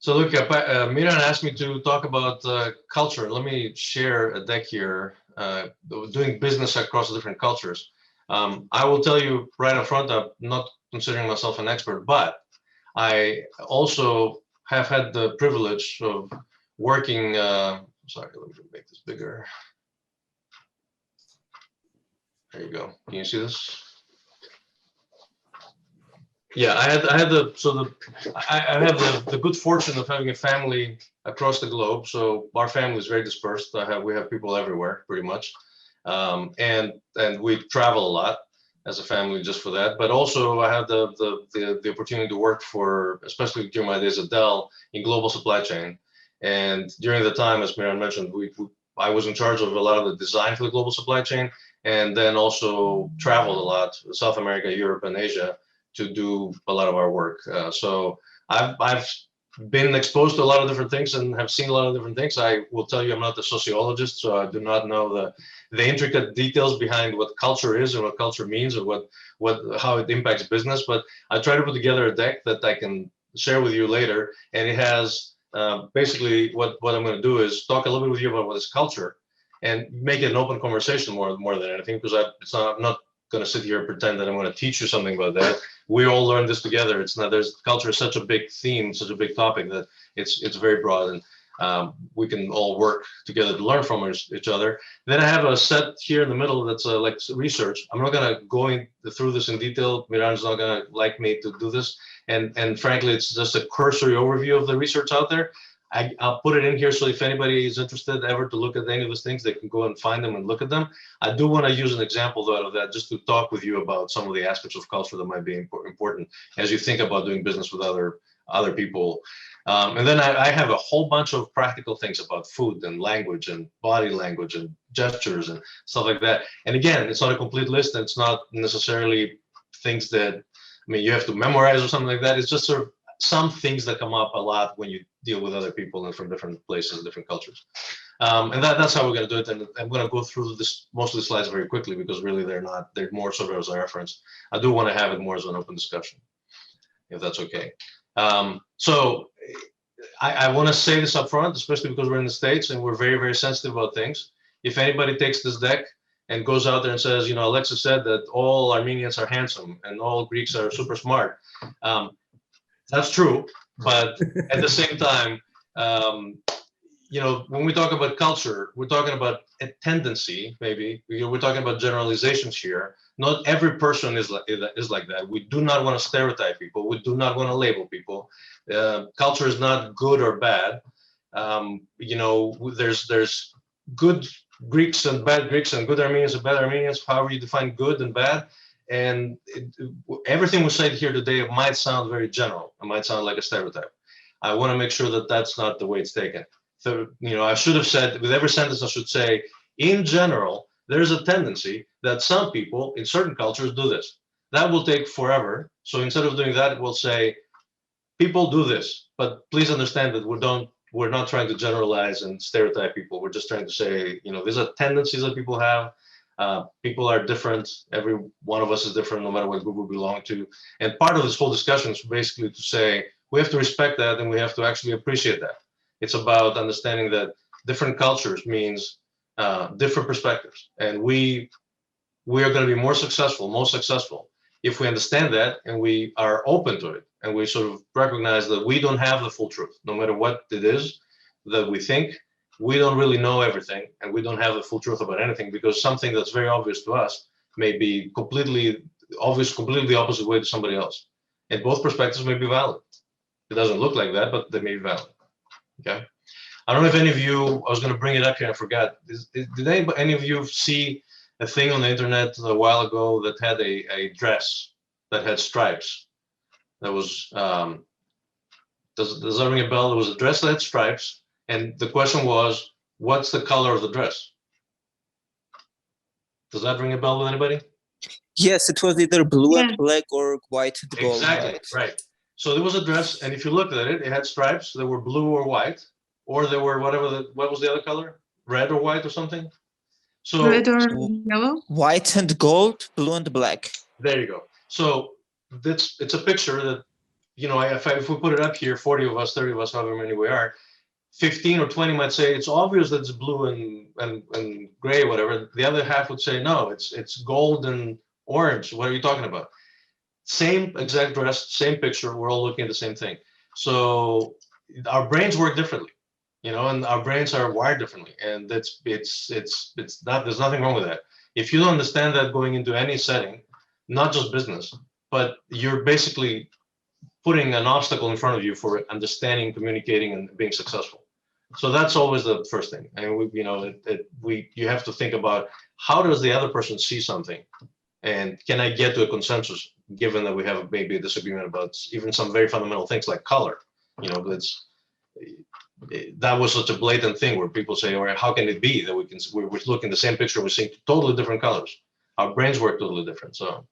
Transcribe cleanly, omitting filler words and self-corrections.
So look, Miran asked me to talk about culture. Let me share a deck here, doing business across different cultures. I will tell you right up front, I'm not considering myself an expert, but I also have had the privilege of working, sorry, let me make this bigger. There you go. Can you see this? Yeah, I have the good fortune of having a family across the globe. So our family is very dispersed. We have people everywhere, pretty much, and we travel a lot as a family just for that. But also, I have the opportunity to work for, especially during my days at Dell, in global supply chain. And during the time, as Miran mentioned, I was in charge of a lot of the design for the global supply chain, and then also traveled a lot, South America, Europe, and Asia, to do a lot of our work. So I've been exposed to a lot of different things and have seen a lot of different things. I will tell you, I'm not a sociologist, so I do not know the intricate details behind what culture is and what culture means or how it impacts business. But I try to put together a deck that I can share with you later, and it has basically what I'm going to do is talk a little bit with you about what is culture and make it an open conversation more than anything, because I'm not going to sit here and pretend that I'm going to teach you something about that. We all learn this together. It's not, there's culture is such a big theme, such a big topic that it's very broad, and we can all work together to learn from each other. Then I have a set here in the middle that's like research. I'm not going to go through this in detail. Miran's not going to like me to do this, and frankly, it's just a cursory overview of the research out there. I'll put it in here, so if anybody is interested ever to look at any of those things, they can go and find them and look at them. I do want to use an example though of that, just to talk with you about some of the aspects of culture that might be important as you think about doing business with other people. And then I have a whole bunch of practical things about food and language and body language and gestures and stuff like that. And again, it's not a complete list, and it's not necessarily things that, I mean, you have to memorize or something like that. It's just sort of some things that come up a lot when you deal with other people and from different places, different cultures. And that's how we're going to do it. And I'm going to go through most of the slides very quickly, because really they're more sort of as a reference. I do want to have it more as an open discussion, if that's okay. So I want to say this up front, especially because we're in the States and we're very, very sensitive about things. If anybody takes this deck and goes out there and says, you know, Alexis said that all Armenians are handsome and all Greeks are super smart. That's true, but at the same time, you know, when we talk about culture, we're talking about a tendency, maybe. We're talking about generalizations here. Not every person is like that. We do not want to stereotype people. We do not want to label people. Culture is not good or bad. You know, there's good Greeks and bad Greeks, and good Armenians and bad Armenians, however you define good and bad. And everything we said here today might sound very general. It might sound like a stereotype. I want to make sure that that's not the way it's taken. So, you know, I should have said, with every sentence I should say, in general, there's a tendency that some people in certain cultures do this. That will take forever. So instead of doing that, we'll say, people do this, but please understand that we're not trying to generalize and stereotype people. We're just trying to say, you know, these are tendencies that people have. People are different. Every one of us is different, no matter what group we belong to. And part of this whole discussion is basically to say, we have to respect that, and we have to actually appreciate that. It's about understanding that different cultures means different perspectives. And we are going to be most successful, if we understand that and we are open to it. And we sort of recognize that we don't have the full truth, no matter what it is that we think. We don't really know everything, and we don't have the full truth about anything, because something that's very obvious to us may be completely the opposite way to somebody else. And both perspectives may be valid. It doesn't look like that, but they may be valid. Okay. I don't know if any of you, I was going to bring it up here, I forgot. Did any of you see a thing on the internet a while ago that had a dress that had stripes? That was, does that ring a bell? There was a dress that had stripes. And the question was, what's the color of the dress? Does that ring a bell with anybody? Yes, it was either blue and black or white and gold. Exactly, right. So there was a dress, and if you looked at it, it had stripes that were blue or white, or they were what was the other color? Red or white or something? So red or yellow? White and gold, blue and black. There you go. So it's a picture that if we put it up here, 40 of us, 30 of us, however many we are, 15 or 20 might say it's obvious that it's blue and gray, whatever. The other half would say, no, it's gold and orange. What are you talking about? Same exact dress, same picture. We're all looking at the same thing. So our brains work differently, and our brains are wired differently. And it's not, there's nothing wrong with that. If you don't understand that going into any setting, not just business, but you're basically putting an obstacle in front of you for understanding, communicating, and being successful. So that's always the first thing. And you have to think about, how does the other person see something, and can I get to a consensus, given that we have maybe a disagreement about even some very fundamental things like color. That was such a blatant thing where people say, all right, how can it be that we're looking at the same picture, we're seeing totally different colors? Our brains work totally different. So